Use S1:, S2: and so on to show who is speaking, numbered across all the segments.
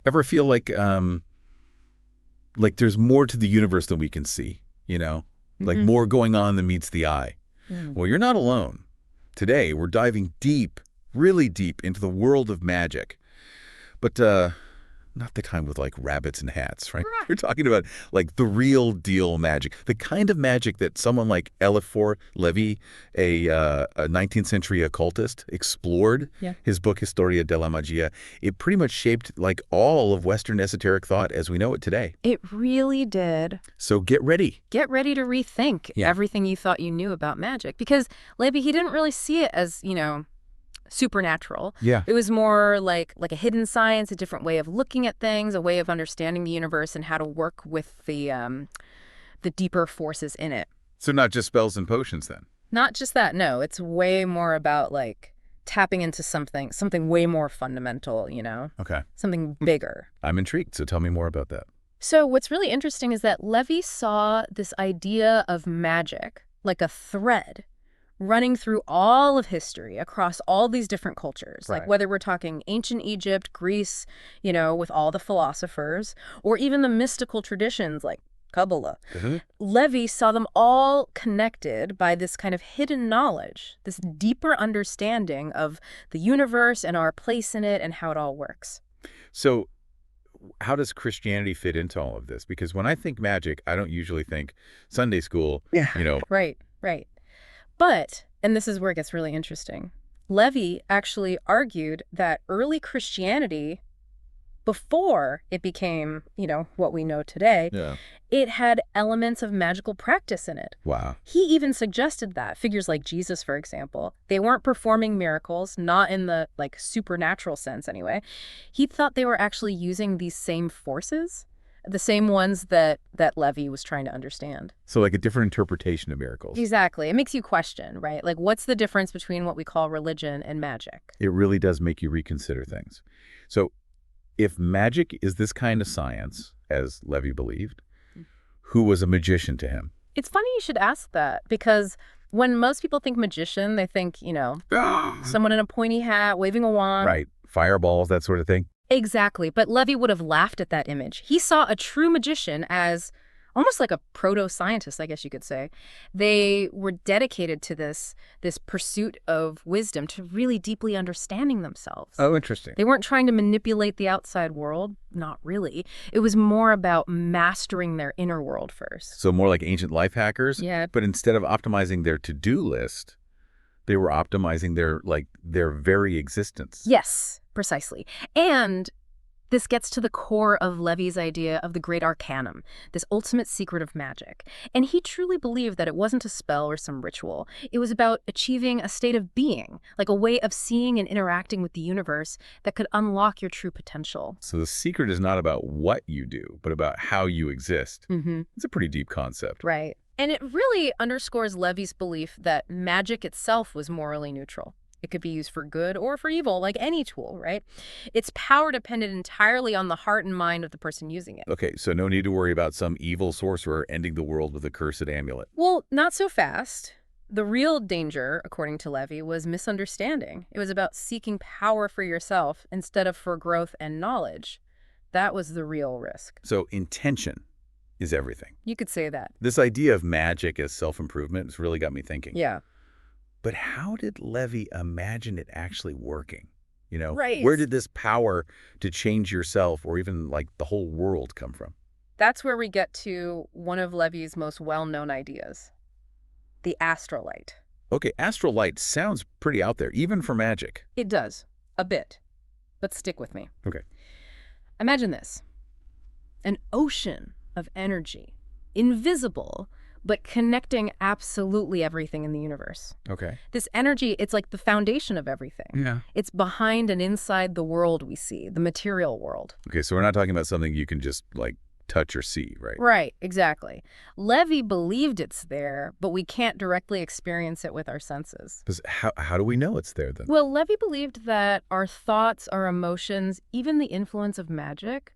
S1: Ever feel like there's more to the universe than we can see, like more going on than meets the eye? Well, you're not alone. Today, we're diving deep, really deep into the world of magic. But not the kind with like rabbits and hats, right? We're talking about like the real deal magic, the kind of magic that someone like Éliphas Lévi, a 19th century occultist, explored.
S2: Yeah.
S1: His book Historia de la Magia, it pretty much shaped like all of Western esoteric thought as we know it today.
S2: It really did.
S1: So get ready.
S2: Get ready to rethink everything you thought you knew about magic. Because Lévi, he didn't really see it as, supernatural.
S1: Yeah.
S2: It was more like a hidden science, a different way of looking at things, a way of understanding the universe and how to work with the deeper forces in it.
S1: So not just spells and potions then?
S2: Not just that, no. It's way more about like tapping into something way more fundamental,
S1: Okay.
S2: Something bigger.
S1: I'm intrigued, so tell me more about that.
S2: So what's really interesting is that Lévi saw this idea of magic like a thread running through all of history across all these different cultures, like whether we're talking ancient Egypt, Greece, with all the philosophers, or even the mystical traditions like Kabbalah. Lévi saw them all connected by this kind of hidden knowledge, this deeper understanding of the universe and our place in it and how it all works.
S1: So how does Christianity fit into all of this? Because when I think magic, I don't usually think Sunday school,
S2: Right. But, and this is where it gets really interesting, Lévi actually argued that early Christianity, before it became, what we know today, it had elements of magical practice in it.
S1: Wow.
S2: He even suggested that figures like Jesus, for example, they weren't performing miracles, not in the supernatural sense anyway. He thought they were actually using these same forces, the same ones that Lévi was trying to understand.
S1: So like a different interpretation of miracles.
S2: Exactly. It makes you question, right? Like, what's the difference between what we call religion and magic?
S1: It really does make you reconsider things. So if magic is this kind of science, as Lévi believed, who was a magician to him?
S2: It's funny you should ask that, because when most people think magician, they think, someone in a pointy hat, waving a wand.
S1: Right. Fireballs, that sort of thing.
S2: Exactly. But Lévi would have laughed at that image. He saw a true magician as almost like a proto-scientist, I guess you could say. They were dedicated to this pursuit of wisdom, to really deeply understanding themselves.
S1: Oh, interesting.
S2: They weren't trying to manipulate the outside world. Not really. It was more about mastering their inner world first.
S1: So more like ancient life hackers?
S2: Yeah.
S1: But instead of optimizing their to-do list, they were optimizing their very existence.
S2: Yes. Precisely. And this gets to the core of Lévi's idea of the great arcanum, this ultimate secret of magic. And he truly believed that it wasn't a spell or some ritual. It was about achieving a state of being, like a way of seeing and interacting with the universe that could unlock your true potential.
S1: So the secret is not about what you do, but about how you exist. It's a pretty deep concept.
S2: Right. And it really underscores Lévi's belief that magic itself was morally neutral. It could be used for good or for evil, like any tool, right? Its power depended entirely on the heart and mind of the person using it.
S1: Okay, so no need to worry about some evil sorcerer ending the world with a cursed amulet.
S2: Well, not so fast. The real danger, according to Lévi, was misunderstanding. It was about seeking power for yourself instead of for growth and knowledge. That was the real risk.
S1: So intention is everything.
S2: You could say that.
S1: This idea of magic as self-improvement has really got me thinking.
S2: Yeah.
S1: But how did Lévi imagine it actually working?
S2: Right.
S1: Where did this power to change yourself or even like the whole world come from?
S2: That's where we get to one of Lévi's most well-known ideas, the astral light.
S1: Okay, astral light sounds pretty out there, even for magic.
S2: It does, a bit, but stick with me.
S1: Okay.
S2: Imagine this, an ocean of energy, invisible, but connecting absolutely everything in the universe.
S1: Okay.
S2: This energy, it's like the foundation of everything.
S1: Yeah.
S2: It's behind and inside the world we see, the material world.
S1: Okay, so we're not talking about something you can just like touch or see, right?
S2: Right, exactly. Lévi believed it's there, but we can't directly experience it with our senses.
S1: How do we know it's there then?
S2: Well, Lévi believed that our thoughts, our emotions, even the influence of magic,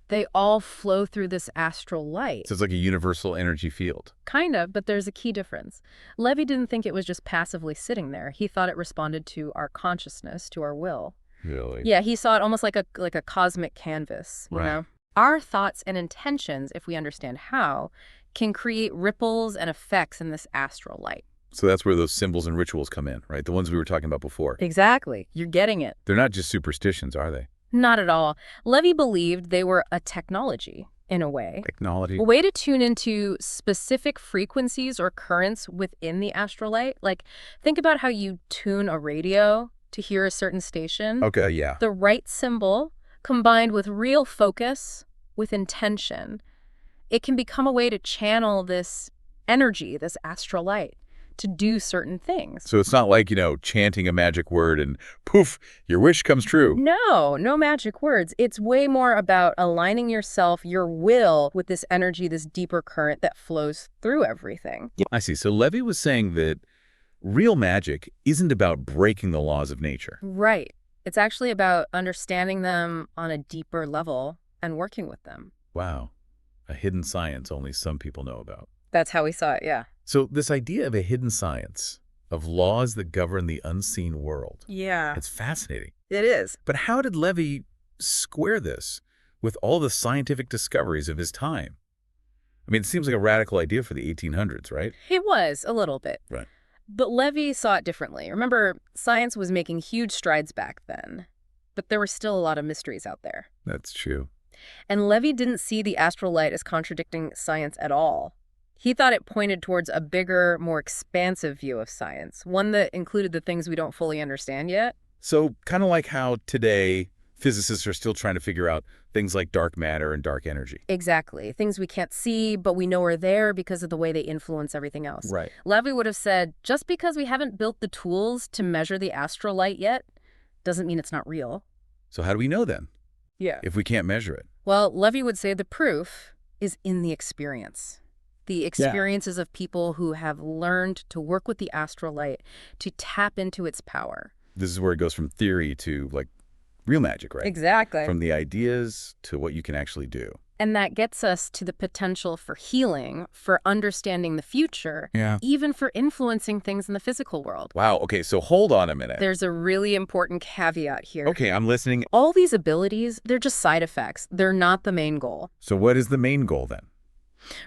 S2: they all flow through this astral light.
S1: So it's like a universal energy field.
S2: Kind of, but there's a key difference. Lévi didn't think it was just passively sitting there. He thought it responded to our consciousness, to our will.
S1: Really?
S2: Yeah, he saw it almost like a cosmic canvas, you know? Our thoughts and intentions, if we understand how, can create ripples and effects in this astral light.
S1: So that's where those symbols and rituals come in, right? The ones we were talking about before.
S2: Exactly. You're getting it.
S1: They're not just superstitions, are they?
S2: Not at all. Lévi believed they were a technology, in a way.
S1: Technology?
S2: A way to tune into specific frequencies or currents within the astral light. Like, think about how you tune a radio to hear a certain station.
S1: Okay, yeah.
S2: The right symbol, combined with real focus, with intention, it can become a way to channel this energy, this astral light, to do certain things.
S1: So it's not like, chanting a magic word and poof, your wish comes true.
S2: No magic words. It's way more about aligning yourself, your will, with this energy, this deeper current that flows through everything.
S1: I see. So Lévi was saying that real magic isn't about breaking the laws of nature.
S2: Right. It's actually about understanding them on a deeper level and working with them.
S1: Wow. A hidden science only some people know about.
S2: That's how we saw it, yeah.
S1: So this idea of a hidden science, of laws that govern the unseen world.
S2: Yeah.
S1: It's fascinating.
S2: It is.
S1: But how did Lévi square this with all the scientific discoveries of his time? I mean, it seems like a radical idea for the 1800s, right?
S2: It was, a little bit.
S1: Right.
S2: But Lévi saw it differently. Remember, science was making huge strides back then, but there were still a lot of mysteries out there.
S1: That's true.
S2: And Lévi didn't see the astral light as contradicting science at all. He thought it pointed towards a bigger, more expansive view of science, one that included the things we don't fully understand yet.
S1: So kind of like how today physicists are still trying to figure out things like dark matter and dark energy.
S2: Exactly. Things we can't see, but we know are there because of the way they influence everything else.
S1: Right.
S2: Lévi would have said, just because we haven't built the tools to measure the astral light yet, doesn't mean it's not real.
S1: So how do we know then?
S2: Yeah.
S1: If we can't measure it?
S2: Well, Lévi would say the proof is in the experience. The experiences of people who have learned to work with the astral light, to tap into its power.
S1: This is where it goes from theory to, like, real magic, right?
S2: Exactly.
S1: From the ideas to what you can actually do.
S2: And that gets us to the potential for healing, for understanding the future,
S1: Yeah.
S2: even for influencing things in the physical world.
S1: Wow, okay, so hold on a minute.
S2: There's a really important caveat here.
S1: Okay, I'm listening.
S2: All these abilities, they're just side effects. They're not the main goal.
S1: So what is the main goal then?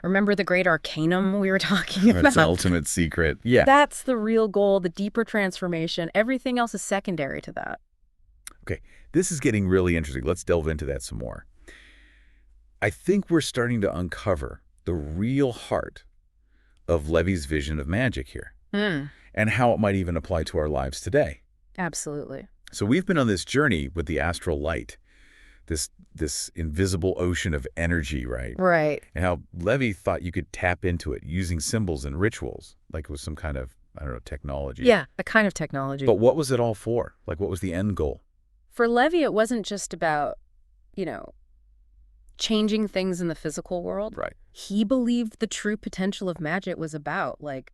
S2: Remember the great arcanum we were talking about?
S1: It's the ultimate secret. Yeah.
S2: That's the real goal, the deeper transformation. Everything else is secondary to that.
S1: Okay, this is getting really interesting. Let's delve into that some more. I think we're starting to uncover the real heart of Lévi's vision of magic here, and how it might even apply to our lives today.
S2: Absolutely.
S1: So we've been on this journey with the astral light, this invisible ocean of energy, right?
S2: Right.
S1: And how Lévi thought you could tap into it using symbols and rituals, like it was some kind of, I don't know, technology.
S2: Yeah, a kind of technology.
S1: But what was it all for? Like, what was the end goal?
S2: For Lévi, it wasn't just about, changing things in the physical world.
S1: Right.
S2: He believed the true potential of magic was about, like,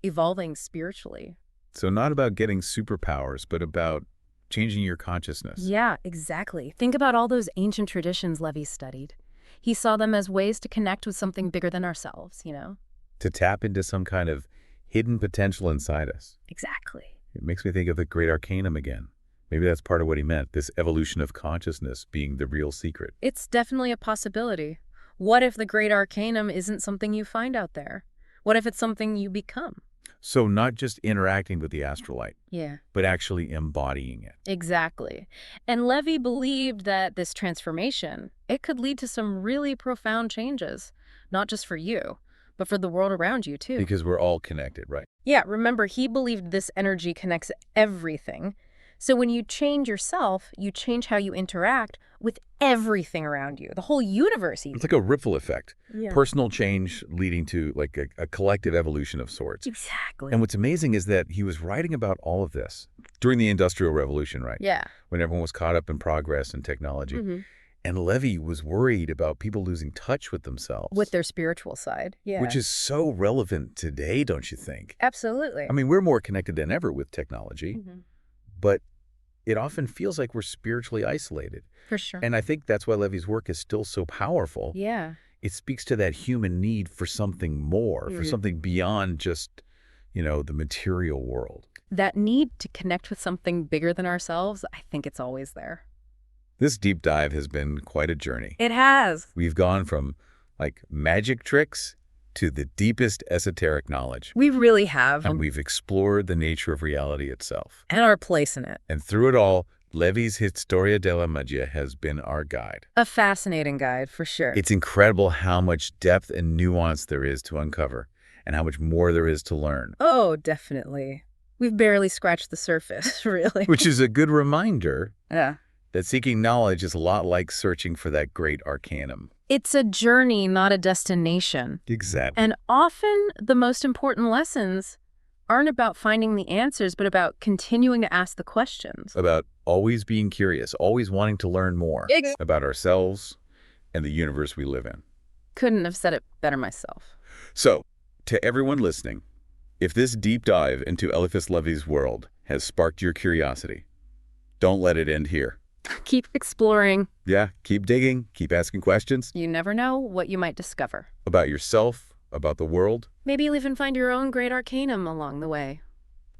S2: evolving spiritually.
S1: So not about getting superpowers, but about changing your consciousness.
S2: Yeah, exactly. Think about all those ancient traditions Lévi studied. He saw them as ways to connect with something bigger than ourselves,
S1: To tap into some kind of hidden potential inside us.
S2: Exactly.
S1: It makes me think of the great arcanum again. Maybe that's part of what he meant, this evolution of consciousness being the real secret.
S2: It's definitely a possibility. What if the great arcanum isn't something you find out there? What if it's something you become?
S1: So not just interacting with the astral light,
S2: Yeah.
S1: but actually embodying it.
S2: Exactly. And Lévi believed that this transformation, it could lead to some really profound changes, not just for you, but for the world around you too.
S1: Because we're all connected, right?
S2: Yeah, remember, he believed this energy connects everything. So when you change yourself, you change how you interact with everything around you, the whole universe even.
S1: It's like a ripple effect.
S2: Yeah.
S1: Personal change leading to like a collective evolution of sorts.
S2: Exactly.
S1: And what's amazing is that he was writing about all of this during the Industrial Revolution, right?
S2: Yeah.
S1: When everyone was caught up in progress and technology.
S2: Mm-hmm.
S1: And Lévi was worried about people losing touch with themselves.
S2: With their spiritual side. Yeah.
S1: Which is so relevant today, don't you think?
S2: Absolutely.
S1: I mean, we're more connected than ever with technology, but it often feels like we're spiritually isolated.
S2: For sure.
S1: And I think that's why Lévi's work is still so powerful.
S2: Yeah.
S1: It speaks to that human need for something more, for something beyond just, the material world.
S2: that need to connect with something bigger than ourselves, I think it's always there.
S1: This deep dive has been quite a journey.
S2: It has.
S1: We've gone from, like, magic tricks to the deepest esoteric knowledge.
S2: We really have.
S1: And we've explored the nature of reality itself.
S2: And our place in it.
S1: And through it all, Lévi's Historia della Magia has been our guide.
S2: A fascinating guide, for sure.
S1: It's incredible how much depth and nuance there is to uncover, and how much more there is to learn.
S2: Oh, definitely. We've barely scratched the surface, really.
S1: Which is a good reminder
S2: that
S1: seeking knowledge is a lot like searching for that great arcanum.
S2: It's a journey, not a destination.
S1: Exactly.
S2: And often the most important lessons aren't about finding the answers, but about continuing to ask the questions.
S1: About always being curious, always wanting to learn more about ourselves and the universe we live in.
S2: Couldn't have said it better myself.
S1: So, to everyone listening, if this deep dive into Éliphas Lévi's world has sparked your curiosity, don't let it end here.
S2: Keep exploring.
S1: Yeah, keep digging, keep asking questions.
S2: You never know what you might discover.
S1: About yourself, about the world.
S2: Maybe you'll even find your own great arcanum along the way.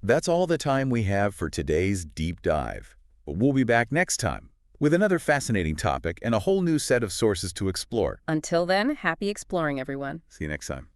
S1: That's all the time we have for today's deep dive. But we'll be back next time with another fascinating topic and a whole new set of sources to explore.
S2: Until then, happy exploring, everyone.
S1: See you next time.